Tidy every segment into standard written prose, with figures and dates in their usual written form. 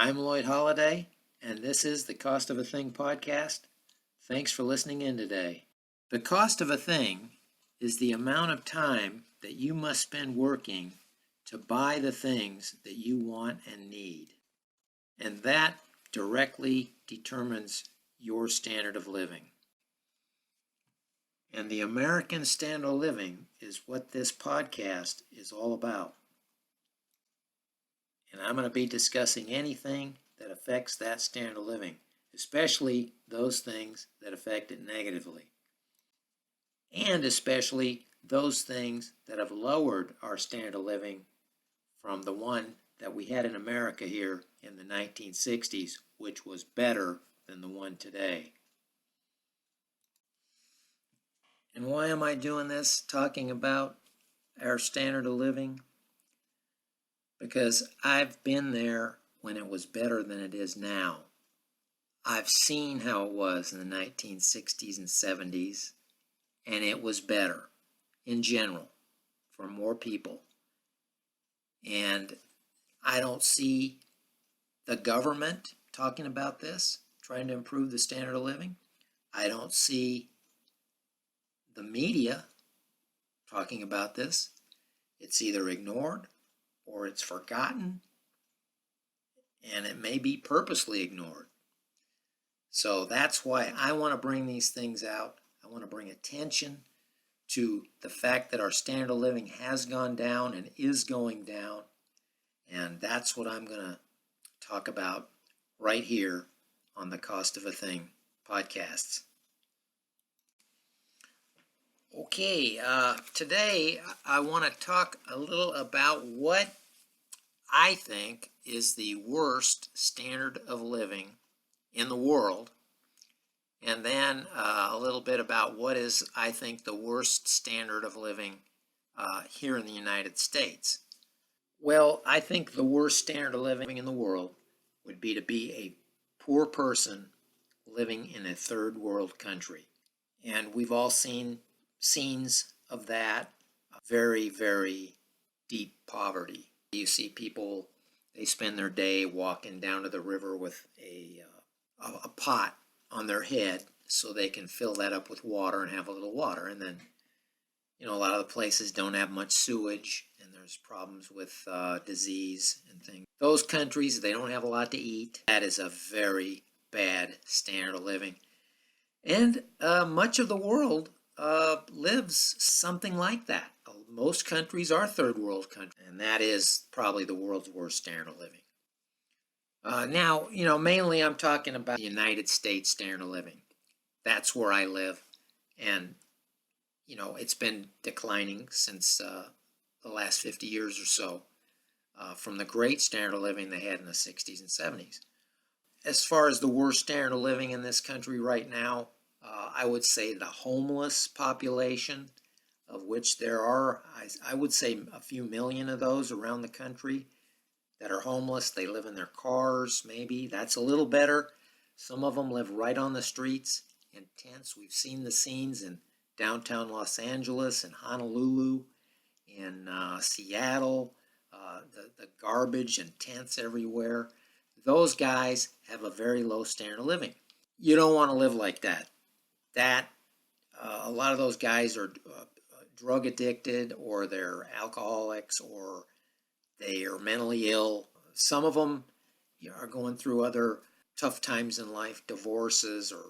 I'm Lloyd Holiday, and this is the Cost of a Thing podcast. Thanks for listening in today. The cost of a thing is the amount of time that you must spend working to buy the things that you want and need. And that directly determines your standard of living. And the American standard of living is what this podcast is all about. And I'm going to be discussing anything that affects that standard of living, especially those things that affect it negatively. And especially those things that have lowered our standard of living from the one that we had in America here in the 1960s, which was better than the one today. And why am I doing this, talking about our standard of living? Because I've been there when it was better than it is now. I've seen how it was in the 1960s and 70s, and it was better in general for more people. And I don't see the government talking about this, trying to improve the standard of living. I don't see the media talking about this. It's either ignored or it's forgotten, and it may be purposely ignored. So that's why I want to bring these things out. I want to bring attention to the fact that our standard of living has gone down and is going down, and that's what I'm going to talk about right here on the Cost of a Thing podcasts. Okay, today I want to talk a little about what I think is the worst standard of living in the world, and then a little bit about what is, I think, the worst standard of living here in the United States. Well, I think the worst standard of living in the world would be to be a poor person living in a third world country. And we've all seen scenes of that, very, very deep poverty. You see people, they spend their day walking down to the river with a pot on their head so they can fill that up with water and have a little water. And then, a lot of the places don't have much sewage, and there's problems with disease and things. Those countries, they don't have a lot to eat. That is a very bad standard of living. And much of the world lives something like that. Most countries are third world countries, and that is probably the world's worst standard of living. Now, mainly I'm talking about the United States standard of living. That's where I live, and, it's been declining since the last 50 years or so, from the great standard of living they had in the 60s and 70s. As far as the worst standard of living in this country right now, I would say the homeless population, of which there are, I would say, a few million of those around the country that are homeless. They live in their cars, maybe. That's a little better. Some of them live right on the streets in tents. We've seen the scenes in downtown Los Angeles and Honolulu, in Seattle, the garbage and tents everywhere. Those guys have a very low standard of living. You don't want to live like that. A lot of those guys are drug addicted, or they're alcoholics, or they are mentally ill. Some of them are going through other tough times in life, divorces, or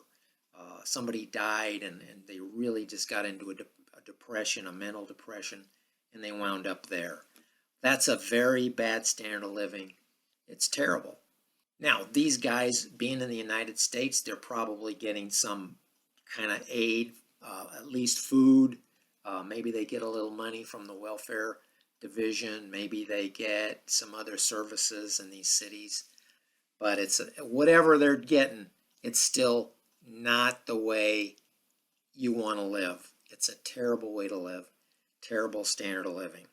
somebody died and they really just got into a depression, a mental depression, and they wound up there. That's a very bad standard of living. It's terrible. Now, these guys, being in the United States, they're probably getting some kind of aid, at least food. Maybe they get a little money from the welfare division. Maybe they get some other services in these cities. But it's whatever they're getting, it's still not the way you want to live. It's a terrible way to live, terrible standard of living.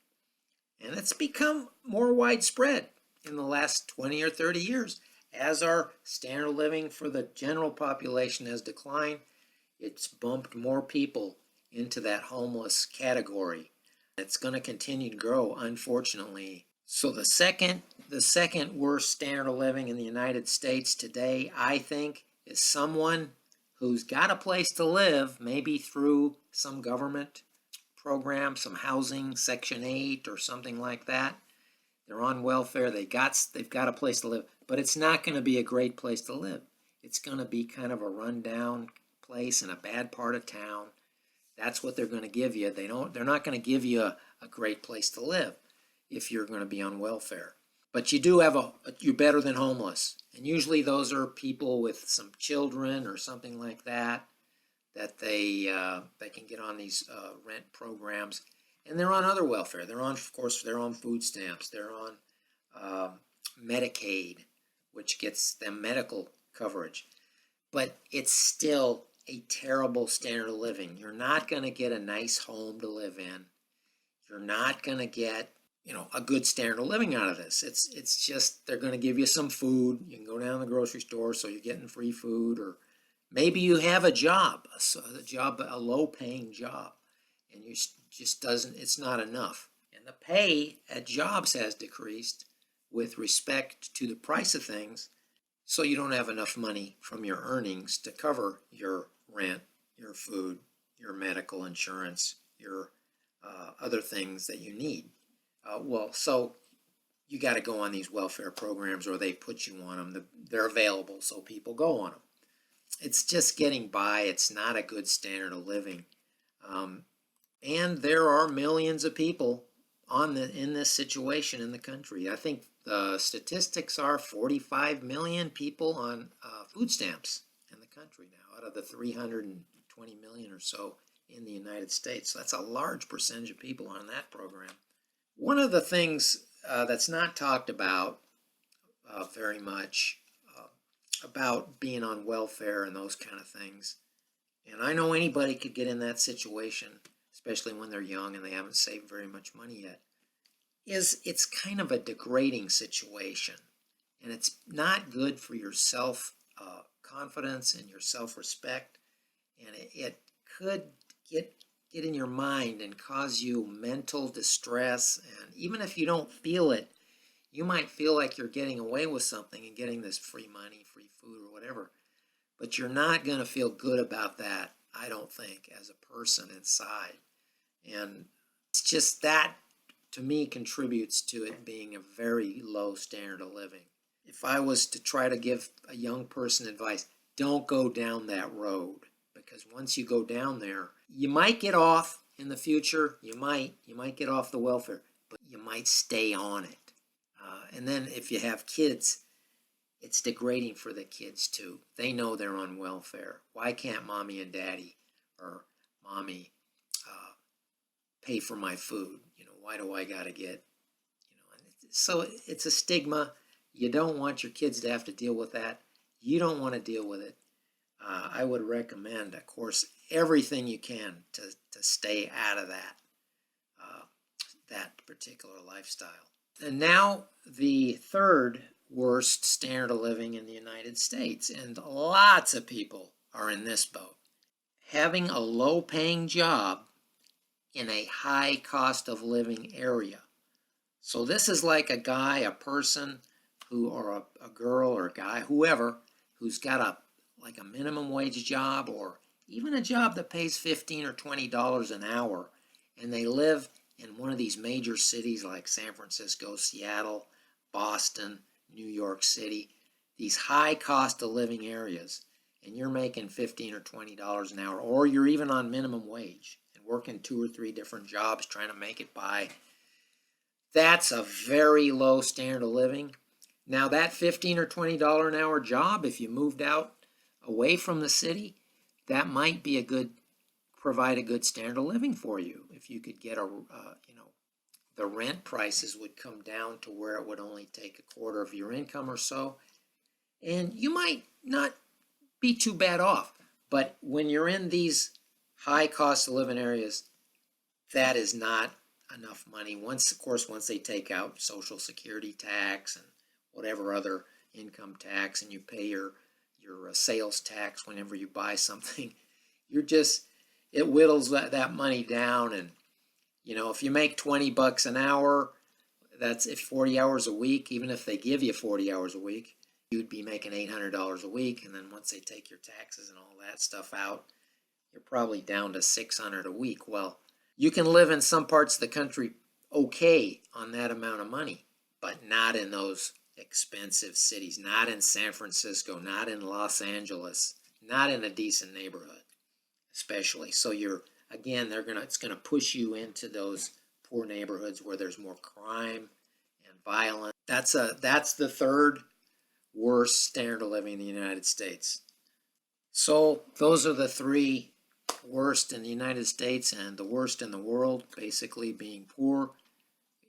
And it's become more widespread in the last 20 or 30 years. As our standard of living for the general population has declined, it's bumped more people into that homeless category. It's going to continue to grow, unfortunately. So the second worst standard of living in the United States today, I think, is someone who's got a place to live, maybe through some government program, some housing, Section 8 or something like that. They're on welfare, they've got a place to live, but it's not going to be a great place to live. It's going to be kind of a rundown place in a bad part of town. That's what they're going to give you. They're not going to give you a great place to live if you're going to be on welfare. But you do you're better than homeless. And usually those are people with some children or something like that they can get on these rent programs. And they're on other welfare. Of course, they're on food stamps. They're on Medicaid, which gets them medical coverage. But it's still a terrible standard of living. You're not going to get a nice home to live in. You're not going to get, a good standard of living out of this. It's just they're going to give you some food. You can go down to the grocery store, so you're getting free food, or maybe you have a job, a low-paying job, and it's not enough. And the pay at jobs has decreased with respect to the price of things, so you don't have enough money from your earnings to cover your rent, your food, your medical insurance, your other things that you need. So you got to go on these welfare programs, or they put you on them. They're available, so people go on them. It's just getting by. It's not a good standard of living. And there are millions of people in this situation in the country. I think the statistics are 45 million people on food stamps in the country now, out of the 320 million or so in the United States. So that's a large percentage of people on that program. One of the things that's not talked about very much about being on welfare and those kind of things, and I know anybody could get in that situation, especially when they're young and they haven't saved very much money yet, is it's kind of a degrading situation, and it's not good for your self-confidence and your self-respect, and it could get in your mind and cause you mental distress. And even if you don't feel it, you might feel like you're getting away with something and getting this free money, free food, or whatever. But you're not going to feel good about that, I don't think, as a person inside. And it's just that, to me, contributes to it being a very low standard of living. If I was to try to give a young person advice, don't go down that road. Because once you go down there, you might get off in the future. You might get off the welfare, but you might stay on it. And then if you have kids, it's degrading for the kids too. They know they're on welfare. Why can't mommy and daddy or mommy pay for my food? Why do I gotta get? So it's a stigma. You don't want your kids to have to deal with that. You don't want to deal with it. I would recommend, of course, everything you can to stay out of that particular lifestyle. And now the third worst standard of living in the United States, and lots of people are in this boat. Having a low-paying job in a high cost of living area. So this is like a person or a girl or a guy, whoever, who's got a minimum wage job, or even a job that pays $15 or $20 an hour, and they live in one of these major cities like San Francisco, Seattle, Boston, New York City, these high cost of living areas, and you're making $15 or $20 an hour, or you're even on minimum wage and working 2 or 3 different jobs trying to make it by. That's a very low standard of living. Now that $15 or $20 an hour job, if you moved out away from the city, that might be provide a good standard of living for you. If you could get the rent prices would come down to where it would only take a quarter of your income or so, and you might not be too bad off. But when you're in these high cost of living areas, that is not enough money. Once they take out Social Security tax and whatever other income tax, and you pay your sales tax whenever you buy something, it whittles that money down. And if you make $20 an hour, That's if 40 hours a week, even if they give you 40 hours a week, you'd be making $800 a week. And then once they take your taxes and all that stuff out, you're probably down to $600 a week. Well, you can live in some parts of the country okay on that amount of money, but not in those expensive cities, not in San Francisco, not in Los Angeles, not in a decent neighborhood, especially. So it's gonna push you into those poor neighborhoods where there's more crime and violence. That's the third worst standard of living in the United States. So those are the three worst in the United States and the worst in the world, basically being poor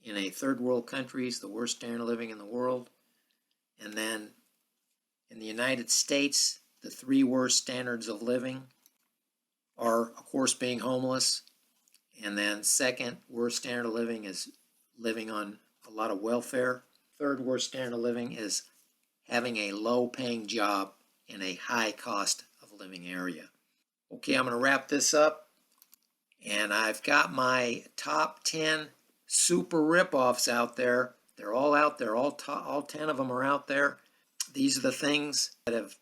in a third world countries, the worst standard of living in the world. And then in the United States, the three worst standards of living are, of course, being homeless. And then second worst standard of living is living on a lot of welfare. Third worst standard of living is having a low paying job in a high cost of living area. Okay, I'm going to wrap this up. And I've got my top 10 super ripoffs out there. They're all out there. All 10 of them are out there. These are the things that have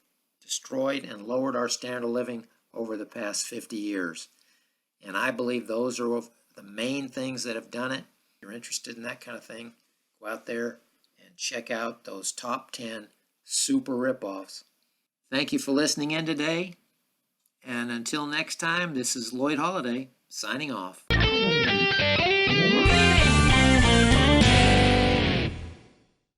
destroyed and lowered our standard of living over the past 50 years. And I believe those are the main things that have done it. If you're interested in that kind of thing, go out there and check out those top 10 super ripoffs. Thank you for listening in today. And until next time, this is Lloyd Holiday signing off.